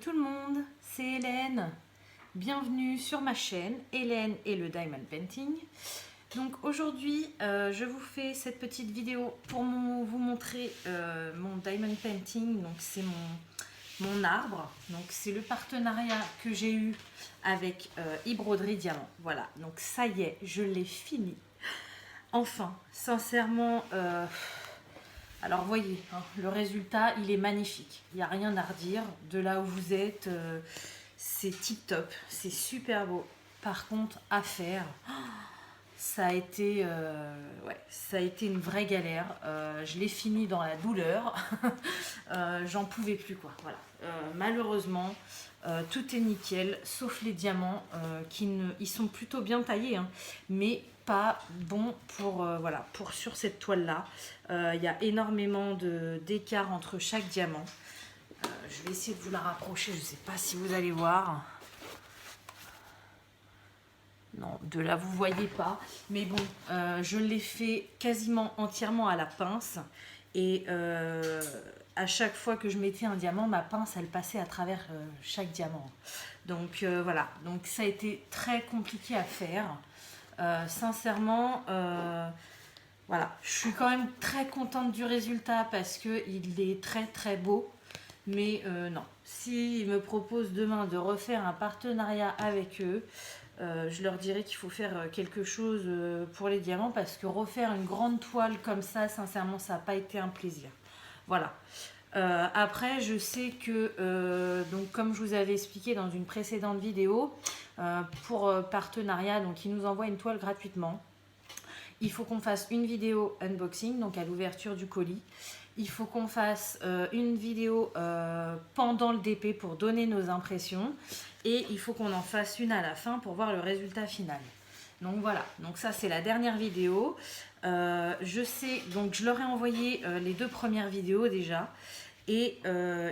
tout le monde, c'est Hélène. Bienvenue sur ma chaîne Hélène et le Diamond Painting. Donc aujourd'hui, je vous fais cette petite vidéo pour vous montrer mon Diamond Painting. Donc c'est mon arbre. Donc c'est le partenariat que j'ai eu avec e-Broderie Diamant. Voilà, donc ça y est, je l'ai fini. Enfin, sincèrement... alors voyez, hein, le résultat, il est magnifique. Il n'y a rien à redire. De là où vous êtes, c'est tip top. C'est super beau. Par contre, à faire, ça a été une vraie galère. Je l'ai fini dans la douleur. J'en pouvais plus, quoi. Voilà. Malheureusement, tout est nickel, sauf les diamants ils sont plutôt bien taillés, hein, mais pas bon pour, pour sur cette toile là. Il y a énormément d'écart entre chaque diamant. Je vais essayer de vous la rapprocher, je ne sais pas si vous allez voir. Non, de là vous voyez pas, mais bon, je l'ai fait quasiment entièrement à la pince et à chaque fois que je mettais un diamant, ma pince elle passait à travers chaque diamant. Donc voilà, donc ça a été très compliqué à faire. Sincèrement, voilà, je suis quand même très contente du résultat parce qu'il est très très beau. Mais non, s'ils me proposent demain de refaire un partenariat avec eux, je leur dirais qu'il faut faire quelque chose pour les diamants parce que refaire une grande toile comme ça, sincèrement, ça n'a pas été un plaisir. Voilà. Après, je sais que, donc, comme je vous avais expliqué dans une précédente vidéo, pour partenariat, donc ils nous envoient une toile gratuitement. Il faut qu'on fasse une vidéo unboxing, donc à l'ouverture du colis. Il faut qu'on fasse une vidéo pendant le DP pour donner nos impressions. Et il faut qu'on en fasse une à la fin pour voir le résultat final. Donc voilà, donc ça c'est la dernière vidéo. Je sais, donc je leur ai envoyé les 2 premières vidéos déjà. Et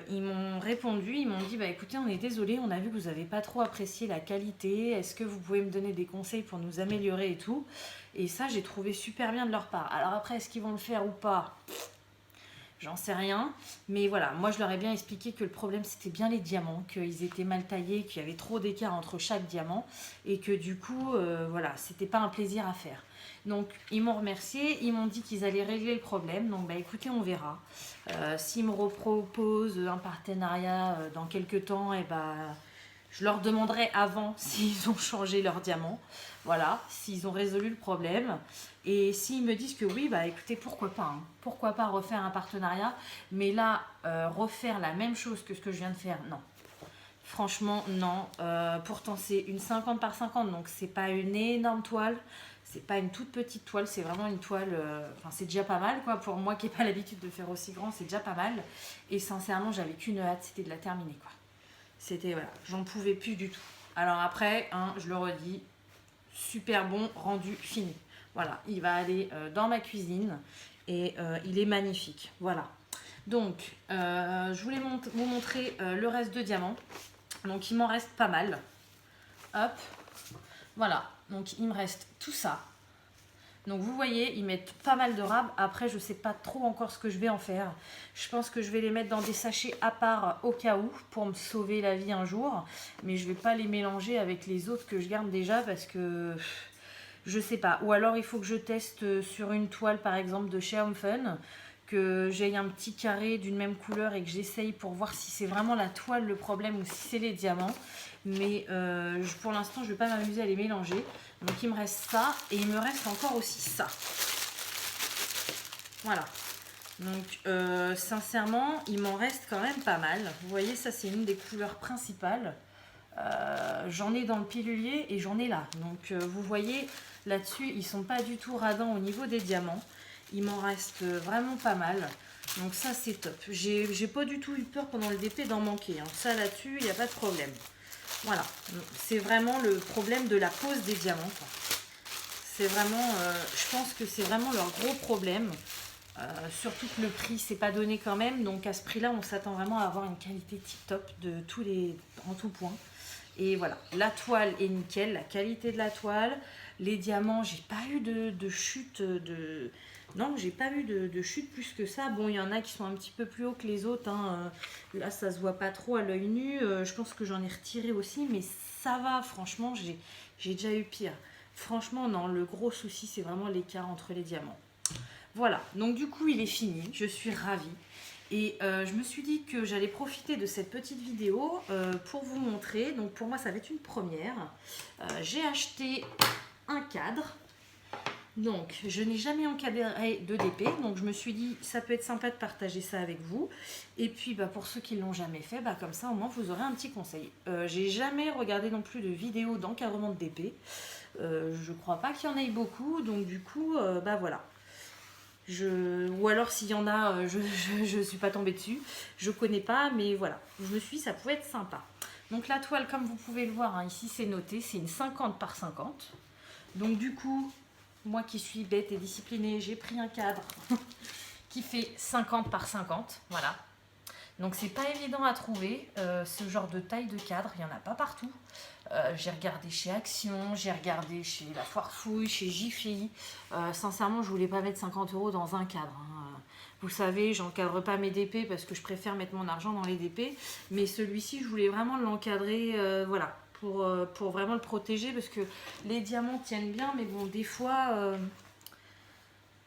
ils m'ont répondu, ils m'ont dit bah écoutez, on est désolé, on a vu que vous n'avez pas trop apprécié la qualité, est-ce que vous pouvez me donner des conseils pour nous améliorer et tout. Et ça j'ai trouvé super bien de leur part. Alors après, est-ce qu'ils vont le faire ou pas, j'en sais rien, mais voilà, moi je leur ai bien expliqué que le problème c'était bien les diamants, qu'ils étaient mal taillés, qu'il y avait trop d'écart entre chaque diamant et que du coup, voilà, c'était pas un plaisir à faire. Donc ils m'ont remercié, ils m'ont dit qu'ils allaient régler le problème, donc bah écoutez, on verra. S'ils me reproposent un partenariat dans quelques temps, et je leur demanderai avant s'ils ont changé leur diamant, voilà, s'ils ont résolu le problème. Et s'ils me disent que oui, bah écoutez, pourquoi pas, hein. Pourquoi pas refaire un partenariat, mais là, refaire la même chose que ce que je viens de faire, non. Franchement, non. Pourtant, c'est une 50 par 50, donc c'est pas une énorme toile. C'est pas une toute petite toile, c'est vraiment une toile... Enfin, c'est déjà pas mal, quoi. Pour moi qui n'ai pas l'habitude de faire aussi grand, c'est déjà pas mal. Et sincèrement, j'avais qu'une hâte, c'était de la terminer, quoi. C'était, voilà, j'en pouvais plus du tout. Alors après, hein, je le redis, super bon, rendu, fini. Voilà, il va aller dans ma cuisine et il est magnifique. Voilà. Donc, je voulais vous montrer le reste de diamants. Donc, il m'en reste pas mal. Hop. Voilà. Donc, il me reste tout ça. Donc, vous voyez, ils mettent pas mal de rabes. Après, je sais pas trop encore ce que je vais en faire. Je pense que je vais les mettre dans des sachets à part au cas où, pour me sauver la vie un jour. Mais je vais pas les mélanger avec les autres que je garde déjà parce que... je sais pas. Ou alors, il faut que je teste sur une toile, par exemple, de chez Home Fun, que j'aille un petit carré d'une même couleur et que j'essaye pour voir si c'est vraiment la toile le problème ou si c'est les diamants. Mais pour l'instant, je ne vais pas m'amuser à les mélanger. Donc, il me reste ça et il me reste encore aussi ça. Voilà. Donc, sincèrement, il m'en reste quand même pas mal. Vous voyez, ça, c'est une des couleurs principales. J'en ai dans le pilulier et j'en ai là. Donc, vous voyez, là-dessus, ils sont pas du tout radins au niveau des diamants. Il m'en reste vraiment pas mal. Donc ça, c'est top. J'ai pas du tout eu peur pendant le DP d'en manquer, hein. Ça, là-dessus, il n'y a pas de problème. Voilà. C'est vraiment le problème de la pose des diamants, quoi. C'est vraiment... je pense que c'est vraiment leur gros problème. Surtout que le prix, c'est pas donné quand même. Donc à ce prix-là, on s'attend vraiment à avoir une qualité tip-top en tout point. Et voilà, la toile est nickel, la qualité de la toile, les diamants, j'ai pas eu de chute de... Non, j'ai pas eu de chute plus que ça. Bon, il y en a qui sont un petit peu plus hauts que les autres, hein. Là, ça se voit pas trop à l'œil nu. Je pense que j'en ai retiré aussi, mais ça va, franchement, j'ai déjà eu pire. Franchement, non, le gros souci, c'est vraiment l'écart entre les diamants. Voilà, donc du coup, il est fini. Je suis ravie. Et je me suis dit que j'allais profiter de cette petite vidéo pour vous montrer. Donc pour moi, ça va être une première. J'ai acheté un cadre. Donc, je n'ai jamais encadré de DP, donc je me suis dit, ça peut être sympa de partager ça avec vous. Et puis, bah, pour ceux qui ne l'ont jamais fait, bah, comme ça, au moins, vous aurez un petit conseil. J'ai jamais regardé non plus de vidéos d'encadrement de DP. Je crois pas qu'il y en ait beaucoup, donc du coup, bah voilà. Ou alors, s'il y en a, je ne suis pas tombée dessus. Je connais pas, mais voilà. Je me suis dit, ça pouvait être sympa. Donc, la toile, comme vous pouvez le voir, hein, ici, c'est noté, c'est une 50 par 50. Donc, du coup... Moi qui suis bête et disciplinée, j'ai pris un cadre qui fait 50 par 50. Voilà. Donc c'est pas évident à trouver ce genre de taille de cadre. Il n'y en a pas partout. J'ai regardé chez Action, j'ai regardé chez La Foire Fouille, chez Jiffy. Sincèrement, je voulais pas mettre 50 € dans un cadre, hein. Vous savez, j'encadre pas mes DP parce que je préfère mettre mon argent dans les DP. Mais celui-ci, je voulais vraiment l'encadrer. Voilà. Pour vraiment le protéger parce que les diamants tiennent bien, mais bon, des fois,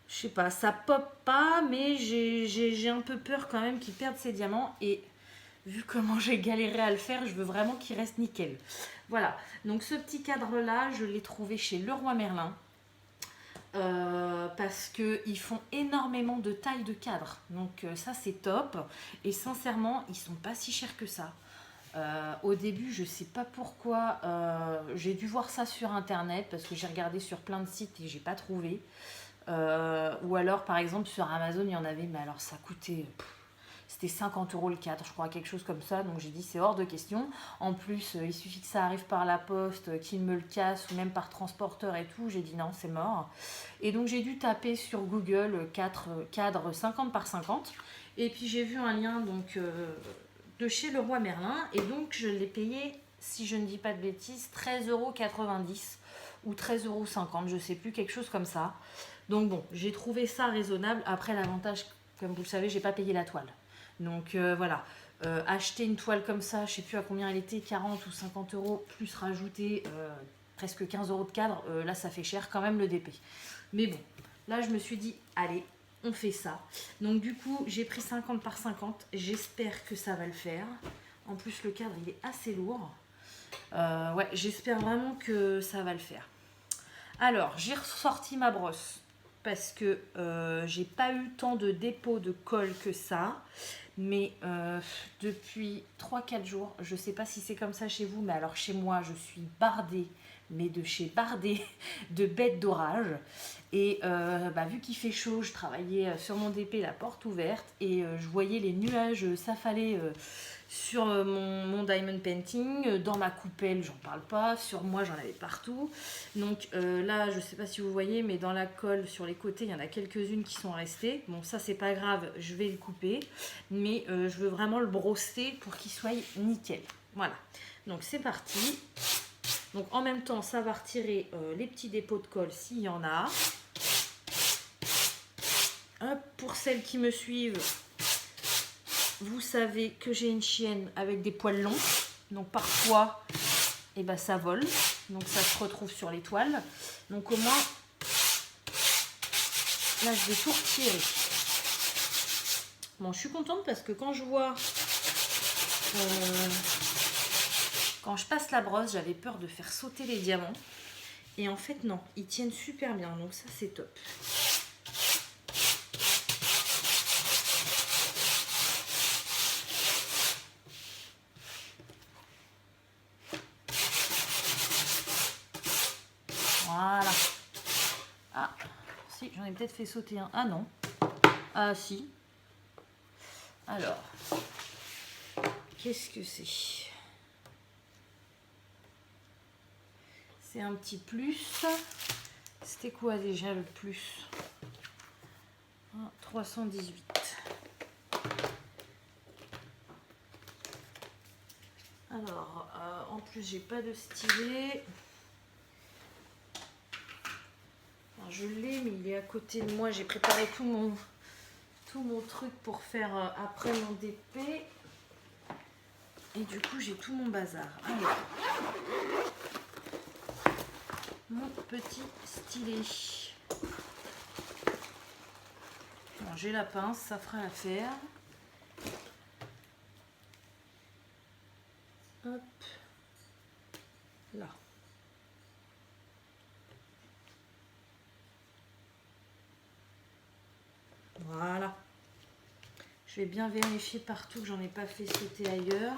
je sais pas, ça pop pas, mais j'ai un peu peur quand même qu'ils perdent ses diamants. Et vu comment j'ai galéré à le faire, je veux vraiment qu'il reste nickel. Voilà, donc ce petit cadre là, je l'ai trouvé chez Leroy Merlin. Parce qu'ils font énormément de tailles de cadre, donc ça c'est top. Et sincèrement, ils sont pas si chers que ça. Au début, je sais pas pourquoi, j'ai dû voir ça sur internet parce que j'ai regardé sur plein de sites et j'ai pas trouvé. Ou alors, par exemple, sur Amazon, il y en avait, mais alors ça coûtait, c'était 50 € le cadre, je crois, quelque chose comme ça. Donc j'ai dit, c'est hors de question. En plus, il suffit que ça arrive par la poste, qu'il me le casse ou même par transporteur et tout. J'ai dit non, c'est mort. Et donc j'ai dû taper sur Google cadres 50 par 50. Et puis j'ai vu un lien, donc. De chez Leroy Merlin, et donc je l'ai payé, si je ne dis pas de bêtises, 13,90 € ou 13,50 €, je sais plus, quelque chose comme ça. Donc bon, j'ai trouvé ça raisonnable. Après, l'avantage, comme vous le savez, j'ai pas payé la toile. Donc voilà, acheter une toile comme ça, je sais plus à combien elle était, 40 ou 50 €, plus rajouter presque 15 € de cadre, là ça fait cher quand même le DP. Mais bon, là je me suis dit, allez, on fait ça. Donc du coup, j'ai pris 50 par 50. J'espère que ça va le faire. En plus, le cadre, il est assez lourd. Ouais, j'espère vraiment que ça va le faire. Alors, j'ai ressorti ma brosse parce que j'ai pas eu tant de dépôt de colle que ça. Mais depuis 3-4 jours, je sais pas si c'est comme ça chez vous, mais alors chez moi, je suis bardée, mais de chez bardée, de bêtes d'orage. Et vu qu'il fait chaud, je travaillais sur mon DP, la porte ouverte, et je voyais les nuages s'affaler sur mon diamond painting, dans ma coupelle, j'en parle pas, sur moi j'en avais partout. Donc là, je sais pas si vous voyez, mais dans la colle sur les côtés, il y en a quelques-unes qui sont restées. Bon, ça c'est pas grave, je vais le couper, mais je veux vraiment le brosser pour qu'il soit nickel. Voilà, donc c'est parti. Donc en même temps, ça va retirer les petits dépôts de colle s'il y en a. Hop, pour celles qui me suivent, vous savez que j'ai une chienne avec des poils longs. Donc parfois, ça vole. Donc ça se retrouve sur les toiles. Donc au moins, là je vais tout retirer. Bon, je suis contente parce que quand je vois... quand je passe la brosse, j'avais peur de faire sauter les diamants. Et en fait, non, ils tiennent super bien. Donc ça, c'est top. Voilà. Ah, si, j'en ai peut-être fait sauter un. Ah non. Ah si. Alors, qu'est-ce que c'est ? C'est un petit plus. C'était quoi déjà le plus ? 318. Alors, en plus, j'ai pas de stylet. Alors, je l'ai, mais il est à côté de moi. J'ai préparé tout mon truc pour faire après mon DP. Et du coup, j'ai tout mon bazar. Alors, mon petit stylet. Bon, j'ai la pince, ça fera l'affaire. Hop. Là. Voilà. Je vais bien vérifier partout que j'en ai pas fait sauter ailleurs.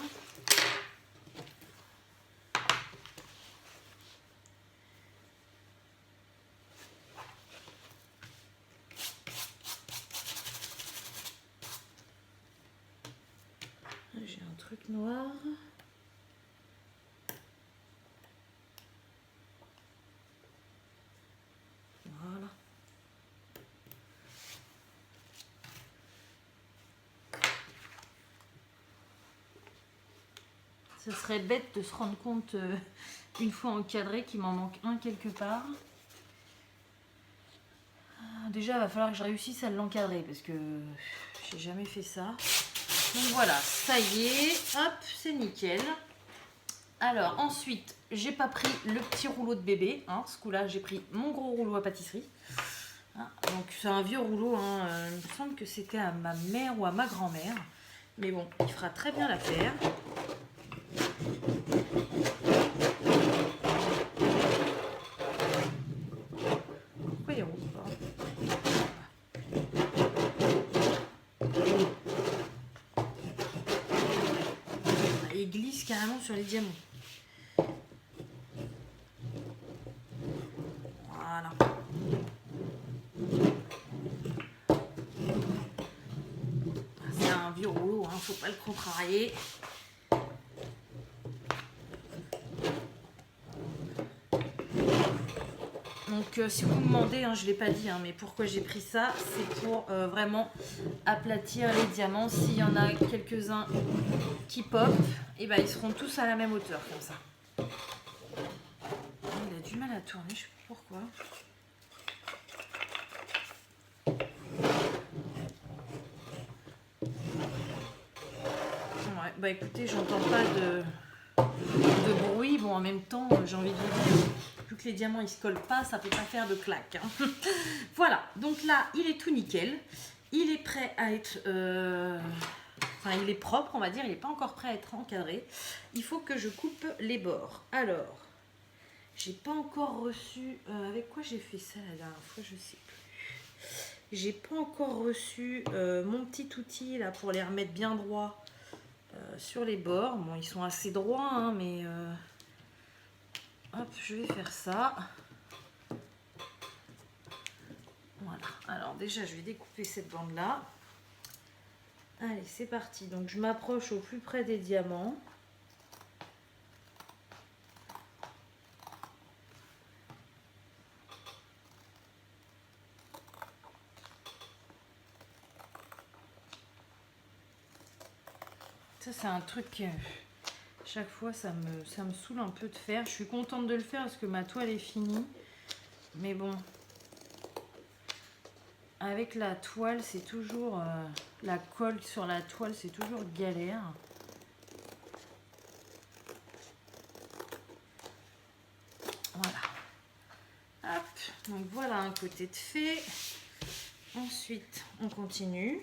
J'ai un truc noir. Voilà. Ce serait bête de se rendre compte une fois encadré qu'il m'en manque un quelque part. Déjà, il va falloir que je réussisse à l'encadrer parce que j'ai jamais fait ça. Donc voilà, ça y est, hop, c'est nickel. Alors ensuite, j'ai pas pris le petit rouleau de bébé. Hein, ce coup-là, j'ai pris mon gros rouleau à pâtisserie. Hein, donc c'est un vieux rouleau. Hein, il me semble que c'était à ma mère ou à ma grand-mère. Mais bon, il fera très bien l'affaire. Pourquoi il roule pas ? Il glisse carrément sur les diamants. Voilà. C'est un vieux rouleau, hein, faut pas le contrarier. Donc si vous me demandez, hein, je ne l'ai pas dit, hein, mais pourquoi j'ai pris ça, c'est pour vraiment aplatir les diamants. S'il y en a quelques-uns qui pop, et ben, ils seront tous à la même hauteur comme ça. Il a du mal à tourner, je ne sais pas pourquoi. Ouais, bah écoutez, j'entends pas de bruit. Bon, en même temps, j'ai envie de vous dire, vu que les diamants ils se collent pas, ça peut pas faire de claque. Hein. Voilà, donc là, il est tout nickel. Il est prêt à être... Enfin, il est propre, on va dire. Il n'est pas encore prêt à être encadré. Il faut que je coupe les bords. Alors, j'ai pas encore reçu... avec quoi j'ai fait ça la dernière fois, je sais plus. J'ai pas encore reçu mon petit outil là pour les remettre bien droits sur les bords. Bon, ils sont assez droits, hein, mais... hop, je vais faire ça. Voilà. Alors déjà, je vais découper cette bande-là. Allez, c'est parti. Donc, je m'approche au plus près des diamants. Ça, c'est un truc que chaque fois, ça me saoule un peu de faire. Je suis contente de le faire parce que ma toile est finie. Mais bon, avec la toile, c'est toujours... la colle sur la toile, c'est toujours galère. Voilà. Hop, donc voilà un côté de fait. Ensuite, on continue.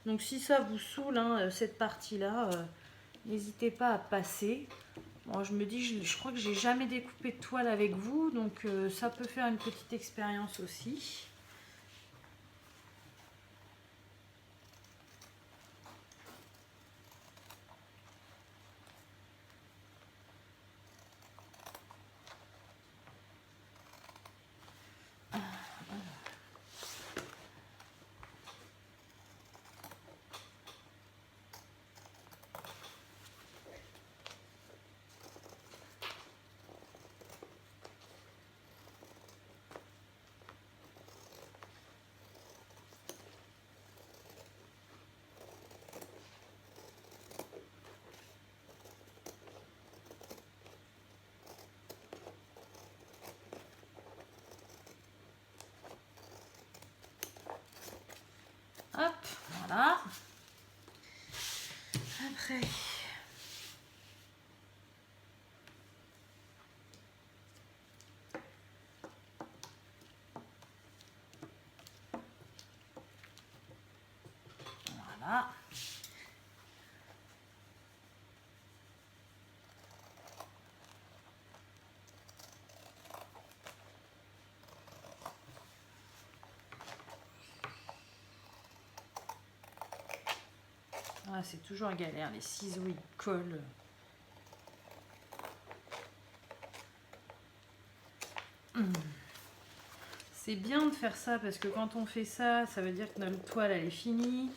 Donc si ça vous saoule, hein, cette partie-là, n'hésitez pas à passer. Bon, je me dis, je crois que j'ai jamais découpé de toile avec vous, donc ça peut faire une petite expérience aussi. après. Voilà. Ah, c'est toujours galère, les ciseaux ils collent. C'est bien de faire ça parce que quand on fait ça, ça veut dire que notre toile elle est finie.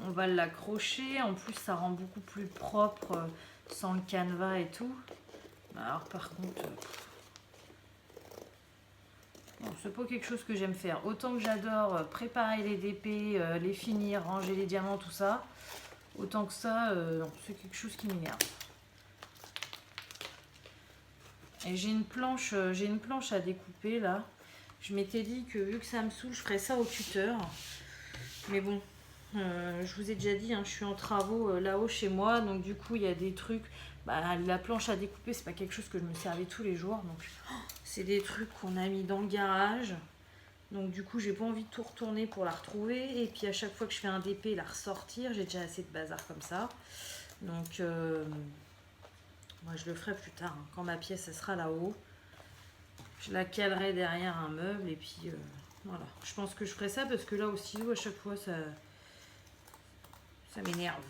On va l'accrocher. En plus, ça rend beaucoup plus propre sans le canevas et tout. Alors par contre, bon, c'est pas quelque chose que j'aime faire. Autant que j'adore préparer les DP, les finir, ranger les diamants, tout ça. Autant que ça, non, c'est quelque chose qui m'énerve. Et j'ai une planche à découper là. Je m'étais dit que vu que ça me saoule, je ferais ça au cutter. Mais bon, je vous ai déjà dit, hein, je suis en travaux là-haut chez moi. Donc du coup, il y a des trucs. Bah, la planche à découper, c'est pas quelque chose que je me servais tous les jours. Donc c'est des trucs qu'on a mis dans le garage. Donc du coup, j'ai pas envie de tout retourner pour la retrouver. Et puis à chaque fois que je fais un DP, la ressortir. J'ai déjà assez de bazar comme ça. Donc moi, je le ferai plus tard, hein, quand ma pièce elle sera là-haut. Je la calerai derrière un meuble et puis voilà. Je pense que je ferai ça parce que là au ciseau à chaque fois ça m'énerve.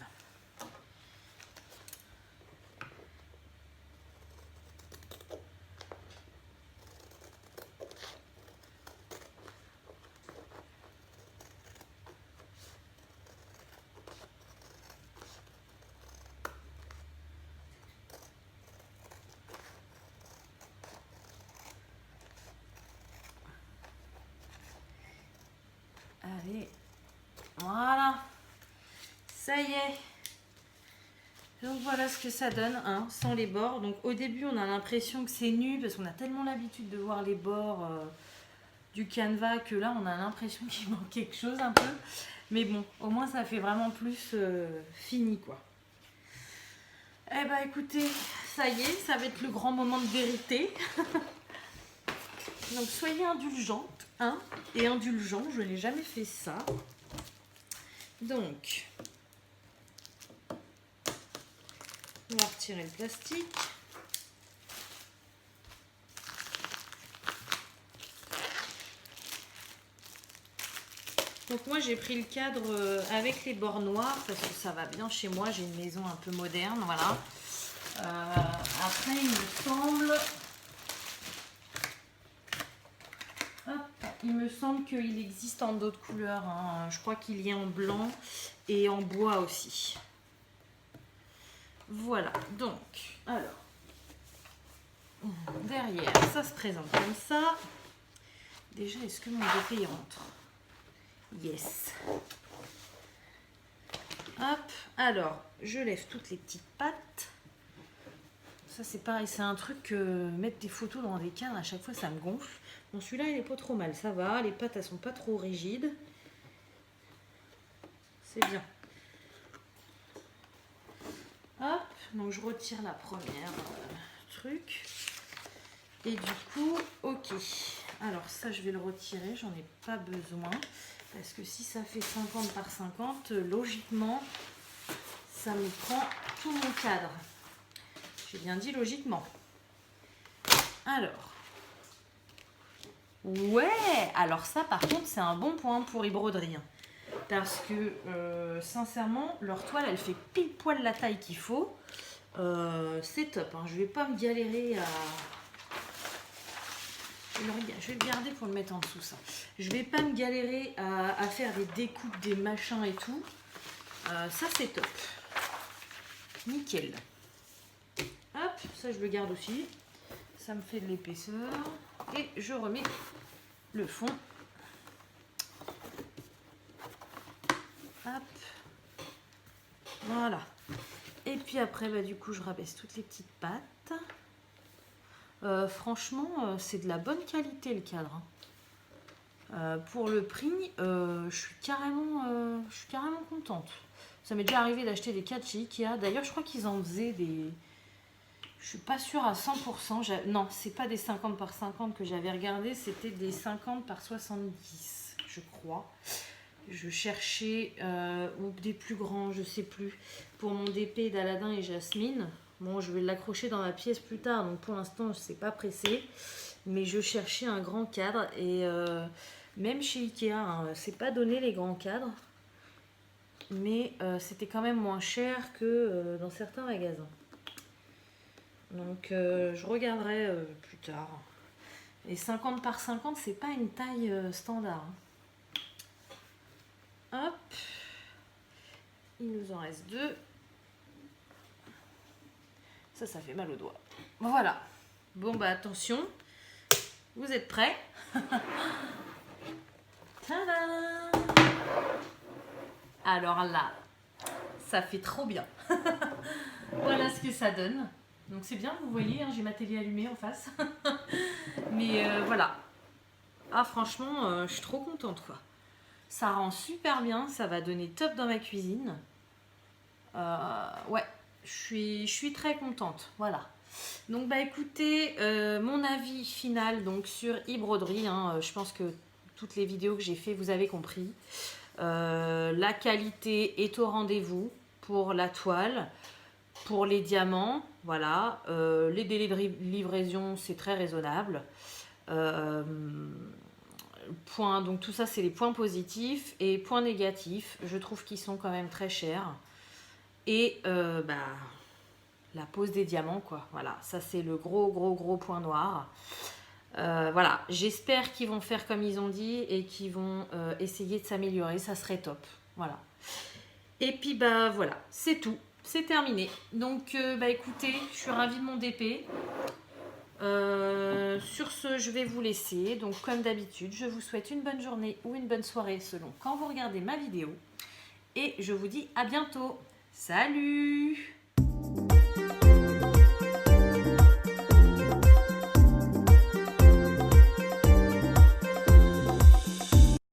Allez, voilà, ça y est. Donc voilà ce que ça donne, hein, sans les bords. Donc au début on a l'impression que c'est nu parce qu'on a tellement l'habitude de voir les bords du canevas que là on a l'impression qu'il manque quelque chose un peu. Mais bon, au moins ça fait vraiment plus fini quoi. Eh ben écoutez, ça y est, ça va être le grand moment de vérité. Donc soyez indulgentes, hein, et indulgents, je n'ai jamais fait ça. Donc, on va retirer le plastique. Donc moi j'ai pris le cadre avec les bords noirs parce que ça va bien chez moi, j'ai une maison un peu moderne, voilà. Après il me semble... Il me semble qu'il existe en d'autres couleurs, hein. Je crois qu'il y a en blanc et en bois aussi. Voilà, donc, alors, derrière, ça se présente comme ça. Déjà, est-ce que mon DP y rentre? Yes. Hop, alors, je lève toutes les petites pattes. Ça, c'est pareil, c'est un truc que mettre des photos dans des cadres, à chaque fois, ça me gonfle. Bon, celui-là, il est pas trop mal, ça va. Les pattes, elles sont pas trop rigides. C'est bien. Hop, donc je retire la première truc. Et du coup, ok. Alors ça, je vais le retirer, j'en ai pas besoin. Parce que si ça fait 50 par 50, logiquement, ça me prend tout mon cadre. J'ai bien dit logiquement. Alors. Ouais, alors ça par contre, c'est un bon point pour les broderies. Parce que sincèrement, leur toile, elle fait pile poil la taille qu'il faut. C'est top, hein. Je vais pas me galérer à... Je vais le garder pour le mettre en dessous, ça. Je vais pas me galérer à faire des découpes, des machins et tout. Ça, c'est top. Nickel. Hop, ça, je le garde aussi. Ça me fait de l'épaisseur. Et je remets le fond. Hop. Voilà. Et puis après, bah, du coup, je rabaisse toutes les petites pattes. Franchement, c'est de la bonne qualité le cadre. Pour le prix, je suis carrément contente. Ça m'est déjà arrivé d'acheter des cadres chez Ikea. D'ailleurs, je crois qu'ils en faisaient des... Je suis pas sûre à 100%. Non, c'est pas des 50 par 50 que j'avais regardé. C'était des 50 par 70, je crois. Je cherchais... ou des plus grands, je sais plus. Pour mon DP d'Aladin et Jasmine. Bon, je vais l'accrocher dans ma pièce plus tard. Donc, pour l'instant, je ne suis pas pressée. Mais je cherchais un grand cadre. Et même chez Ikea, hein, c'est pas donné les grands cadres. Mais c'était quand même moins cher que dans certains magasins. Donc je regarderai plus tard. Et 50 par 50, c'est pas une taille standard. Hop. Il nous en reste 2. Ça fait mal aux doigts. Voilà. Bon bah attention. Vous êtes prêts? Tadam! Alors là, ça fait trop bien. Voilà ce que ça donne. Donc c'est bien, vous voyez, hein, j'ai ma télé allumée en face. Mais voilà. Ah franchement, je suis trop contente quoi. Ça rend super bien, ça va donner top dans ma cuisine. Ouais, je suis très contente. Voilà. Donc bah écoutez, mon avis final donc sur e-broderie, hein, je pense que toutes les vidéos que j'ai fait, vous avez compris. La qualité est au rendez-vous pour la toile, pour les diamants, voilà. Les délais de livraison, c'est très raisonnable. Donc tout ça, c'est les points positifs. Et points négatifs, je trouve qu'ils sont quand même très chers. Et la pose des diamants, quoi. Voilà, ça c'est le gros point noir. Voilà, j'espère qu'ils vont faire comme ils ont dit et qu'ils vont essayer de s'améliorer, ça serait top. Voilà. Et puis bah voilà, c'est tout, c'est terminé. Donc écoutez, je suis ravie de mon DP. Sur ce, je vais vous laisser. Donc comme d'habitude, je vous souhaite une bonne journée ou une bonne soirée selon quand vous regardez ma vidéo. Et je vous dis à bientôt. Salut!